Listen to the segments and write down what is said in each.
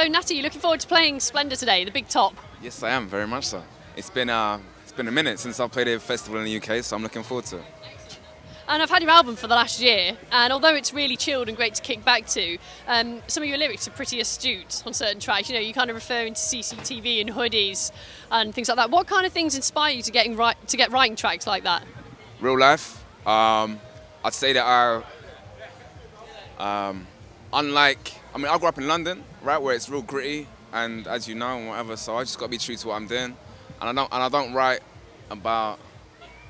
So Natty, you looking forward to playing Splendour today, the big top? Yes, I am, very much so. It's been a minute since I've played a festival in the UK, so I'm looking forward to it. And I've had your album for the last year, and although it's really chilled and great to kick back to, some of your lyrics are pretty astute on certain tracks. You know, you kind of referring to CCTV and hoodies and things like that. What kind of things inspire you to get writing tracks like that? Real life. I'd say that I grew up in London, right, where it's real gritty, and as you know, and whatever. So I just got to be true to what I'm doing, and I don't write about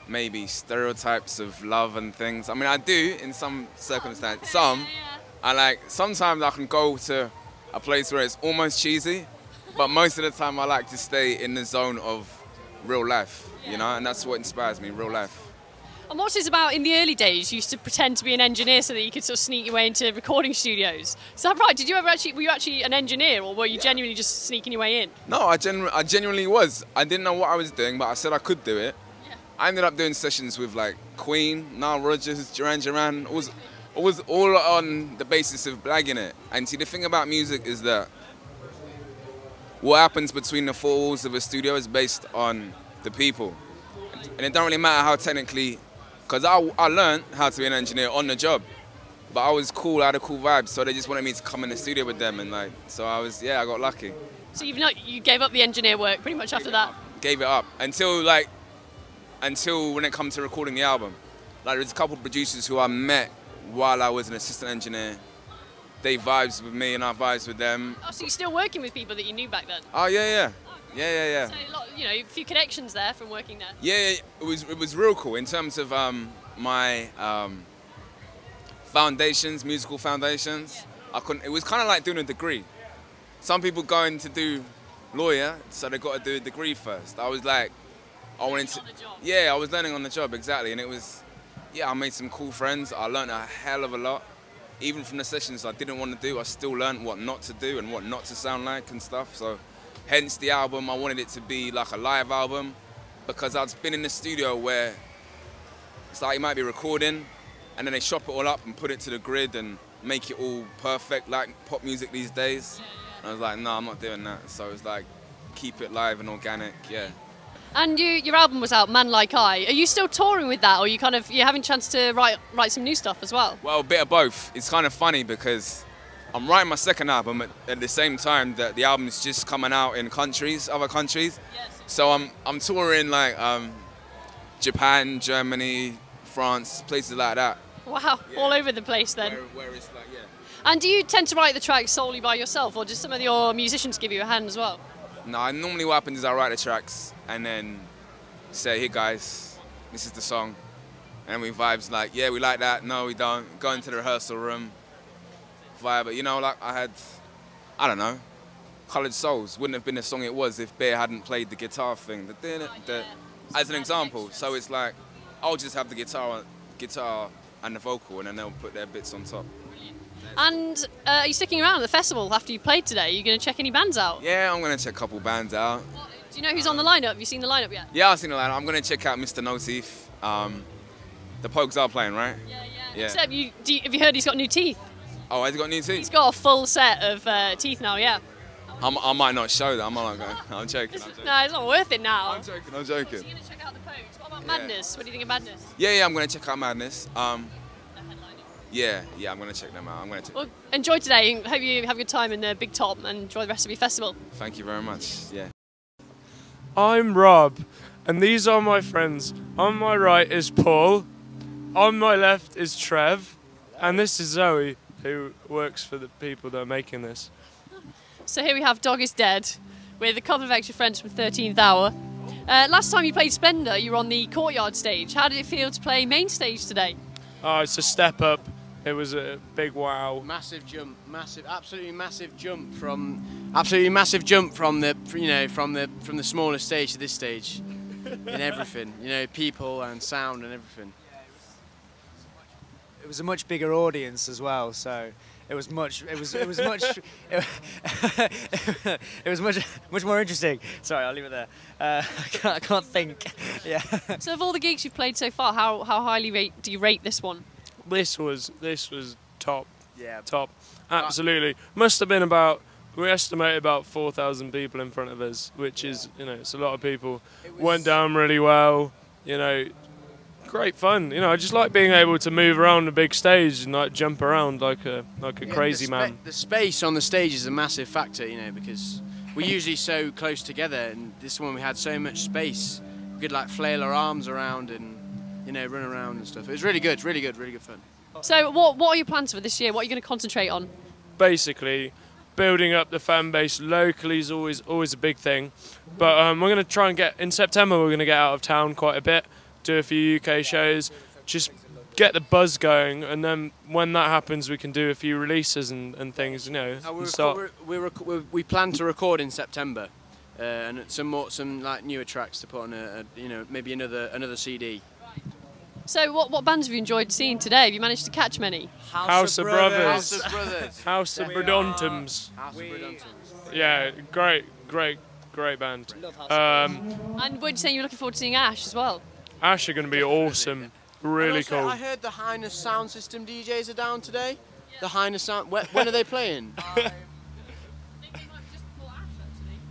maybe stereotypes of love and things. I mean, I do in some circumstances. Sometimes I can go to a place where it's almost cheesy, but most of the time I like to stay in the zone of real life, you know, and that's what inspires me, real life. And what's this about? In the early days, you used to pretend to be an engineer so that you could sort of sneak your way into recording studios. Is that right? Were you actually an engineer, or were you genuinely just sneaking your way in? No, I genuinely was. I didn't know what I was doing, but I said I could do it. I ended up doing sessions with like Queen, Nile Rodgers, Duran Duran. It was all on the basis of blagging it. And see, the thing about music is that what happens between the four walls of a studio is based on the people. And it don't really matter how technically, because I learned how to be an engineer on the job. But I was cool, I had a cool vibe, so they just wanted me to come in the studio with them, and like, so I got lucky. So you gave up the engineer work pretty much after that? Gave it up until when it comes to recording the album. Like, there's a couple of producers who I met while I was an assistant engineer. They vibes with me and I vibes with them. Oh, so you're still working with people that you knew back then? Oh, yeah. So a few connections there from working there. Yeah, it was real cool in terms of my foundations, musical foundations. Yeah. It was kind of like doing a degree. Some people go in to do lawyer, so they got to do a degree first. I was like, I was learning on the job, exactly, and it was, I made some cool friends. I learned a hell of a lot. Even from the sessions I didn't want to do, I still learned what not to do and what not to sound like and stuff. So, hence the album, I wanted it to be like a live album, because I'd been in the studio where it's like you might be recording, and then they chop it all up and put it to the grid and make it all perfect, like pop music these days. And I was like, no, I'm not doing that. So it's like, keep it live and organic, yeah. And your album was out, Man Like I. Are you still touring with that, or you're having a chance to write some new stuff as well? Well, a bit of both. It's kind of funny because I'm writing my second album at the same time that the album's just coming out in other countries. Yes. So I'm touring like Japan, Germany, France, places like that. Wow, yeah. All over the place then. Where it's like, yeah. And do you tend to write the tracks solely by yourself, or do some of your musicians give you a hand as well? No, normally what happens is I write the tracks and then say, hey guys, this is the song. And we vibes like, yeah, we like that, no we don't. Go into the rehearsal room, vibe. But you know, like I don't know, Coloured Souls wouldn't have been the song it was if Bear hadn't played the guitar thing. As an example. So it's like, I'll just have the guitar and the vocal, and then they'll put their bits on top. And are you sticking around at the festival after you played today? Are you going to check any bands out? Yeah, I'm going to check a couple bands out. Do you know who's on the lineup? Have you seen the lineup yet? Yeah, I've seen the lineup. I'm going to check out Mr. No Teeth. The Pogues are playing, right? Yeah. Except, have you heard he's got new teeth? Oh, has he got new teeth? He's got a full set of teeth now, yeah. I might not show that. I'm joking. No, it's not worth it now. I'm joking. So you're going to check out the Pogues. What about Madness? What do you think of Madness? Yeah, I'm going to check out Madness. Yeah, I'm going to check them out. Well, enjoy today. Hope you have a good time in the big top and enjoy the rest of your festival. Thank you very much. Yeah. I'm Rob, and these are my friends. On my right is Paul, on my left is Trev, and this is Zoe, who works for the people that are making this. So here we have Dog is Dead, with a couple of extra friends from 13th Hour. Last time you played Splendour, you were on the courtyard stage. How did it feel to play main stage today? Oh, it's a step up. It was a big wow. Massive jump, absolutely massive jump from the smaller stage to this stage, in everything. You know, people and sound and everything. It was a much bigger audience as well, so it was much more interesting. Sorry, I'll leave it there. I can't think. Yeah. So of all the gigs you've played so far, how highly do you rate this one? This was top. Yeah. Top. Absolutely. Must have been about We estimate about 4,000 people in front of us, which is, you know, it's a lot of people. Went down really well, you know, great fun. You know, I just like being able to move around a big stage and like jump around like a crazy man. The space on the stage is a massive factor, you know, because we're usually so close together, and this one we had so much space. We could like flail our arms around and, you know, run around and stuff. It was really good, really good fun. So what are your plans for this year? What are you going to concentrate on? Basically, building up the fan base locally is always a big thing. But we're going to try and in September we're going to get out of town quite a bit, do a few UK shows, just get the buzz going, and then when that happens we can do a few releases and things, you know. We plan to record in September, and some like newer tracks to put on you know, maybe another CD. So what bands have you enjoyed seeing today? Have you managed to catch many? House of Brothers. House of Brodontums. Yeah, great band. And were you saying you're looking forward to seeing Ash as well? Ash are going to be awesome. Really cool. I heard the Highness Sound System DJs are down today. Yeah. The Highness Sound. When are they playing?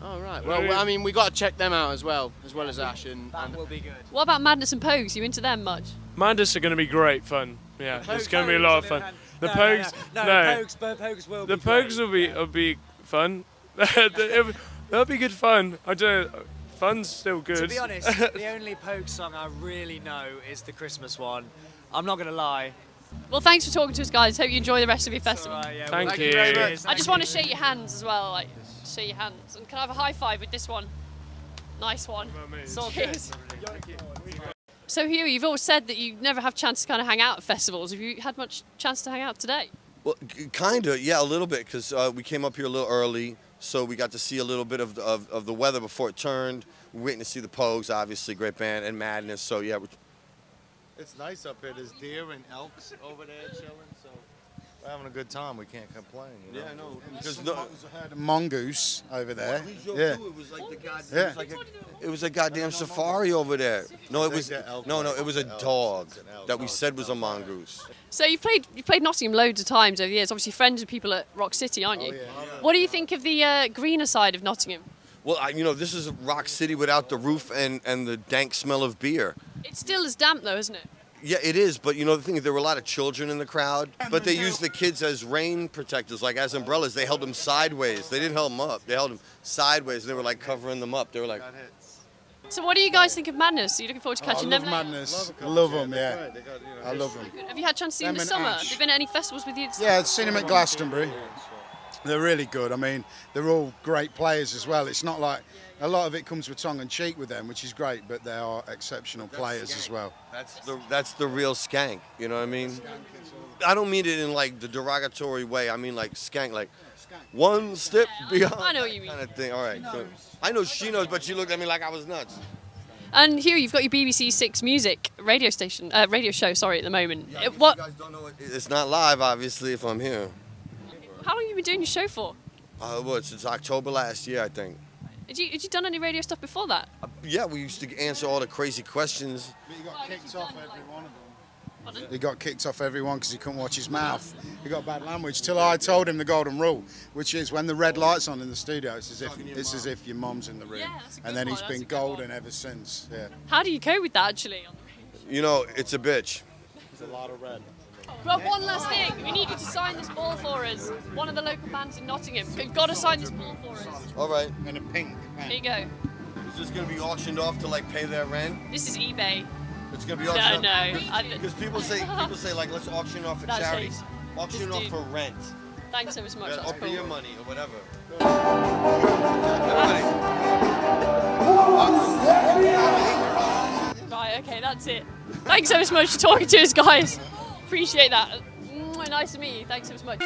Oh right. Well, I mean, we got to check them out as well as Ash, and will be good. What about Madness and Pogues? You into them much? Madness are going to be great fun. Yeah, it's going to be a lot of fun. The Pogues, Pogues will be. The Pogues will be fun. They'll be good fun. I don't know. Fun's still good. To be honest, the only Pogues song I really know is the Christmas one. I'm not going to lie. Well, thanks for talking to us, guys. Hope you enjoy the rest of your festival. Right, yeah, Thank you very much. I just want to shake your hands as well, like shake your hands. And can I have a high five with this one? Nice one. Cheers. So Hugh, you've always said that you never have chance to kind of hang out at festivals. Have you had much chance to hang out today? Well, kind of, yeah, a little bit, because we came up here a little early, so we got to see a little bit of the weather before it turned. We're waiting to see the Pogues, obviously, great band, and Madness, so yeah. It's nice up here. There's deer and elks over there chilling, so we're having a good time. We can't complain. You know? Yeah, I know. There's a mongoose over there. Yeah. It was a goddamn safari over there. No, it was it was a dog that we said was a mongoose. So you've played Nottingham loads of times over the years. Obviously, friends with people at Rock City, aren't you? What do you think of the greener side of Nottingham? Well, you know, this is Rock City without the roof and the dank smell of beer. It's still as damp though, isn't it? Yeah, it is, but you know the thing is there were a lot of children in the crowd, but they used the kids as rain protectors, like as umbrellas. They held them sideways. They didn't hold them up. They held them sideways. They were like covering them up. They were like... So what do you guys think of Madness? Are you looking forward to catching them? Madness. I love them, yeah. I love them. Have you had a chance to see them this summer? Have they been at any festivals with you? Yeah, I've seen them at Glastonbury. They're really good. I mean, they're all great players as well. It's not like... A lot of it comes with tongue-in-cheek with them, which is great, but they are exceptional players as well. That's the real skank, you know what I mean? I don't mean it in like the derogatory way. I mean like skank, like one step beyond. I know what you mean. Kind of thing. All right. So, I know she knows, but she looked at me like I was nuts. And Hugh, you've got your BBC Six Music radio show, sorry, at the moment. Yeah, what? You guys don't know it's not live, obviously, if I'm here. How long have you been doing your show for? Since October last year, I think. Had you done any radio stuff before that? Yeah, we used to answer all the crazy questions. But he got kicked off every one of them. Pardon? He got kicked off every one because he couldn't watch his mouth. He got bad language. Till I told him the golden rule, which is when the red light's on in the studio, it's as if your mum's in the room. Yeah, that's a good and then one. he's been golden ever since. Yeah. How do you cope with that, actually? You know, it's a bitch. It's a lot of red. Rob, one last thing. We need you to sign this ball for us. One of the local bands in Nottingham. You've got to sign this ball for us. All right. And a pink. Here you go. Is this going to be auctioned off to like pay their rent? This is eBay. It's going to be auctioned off? No. Because people say like, let's auction off for charity. Auction off for rent. Thanks so much. Yeah, or for your money or whatever. Right, okay, that's it. Thanks so much for talking to us, guys. Appreciate that. Nice to meet you. Thanks so much.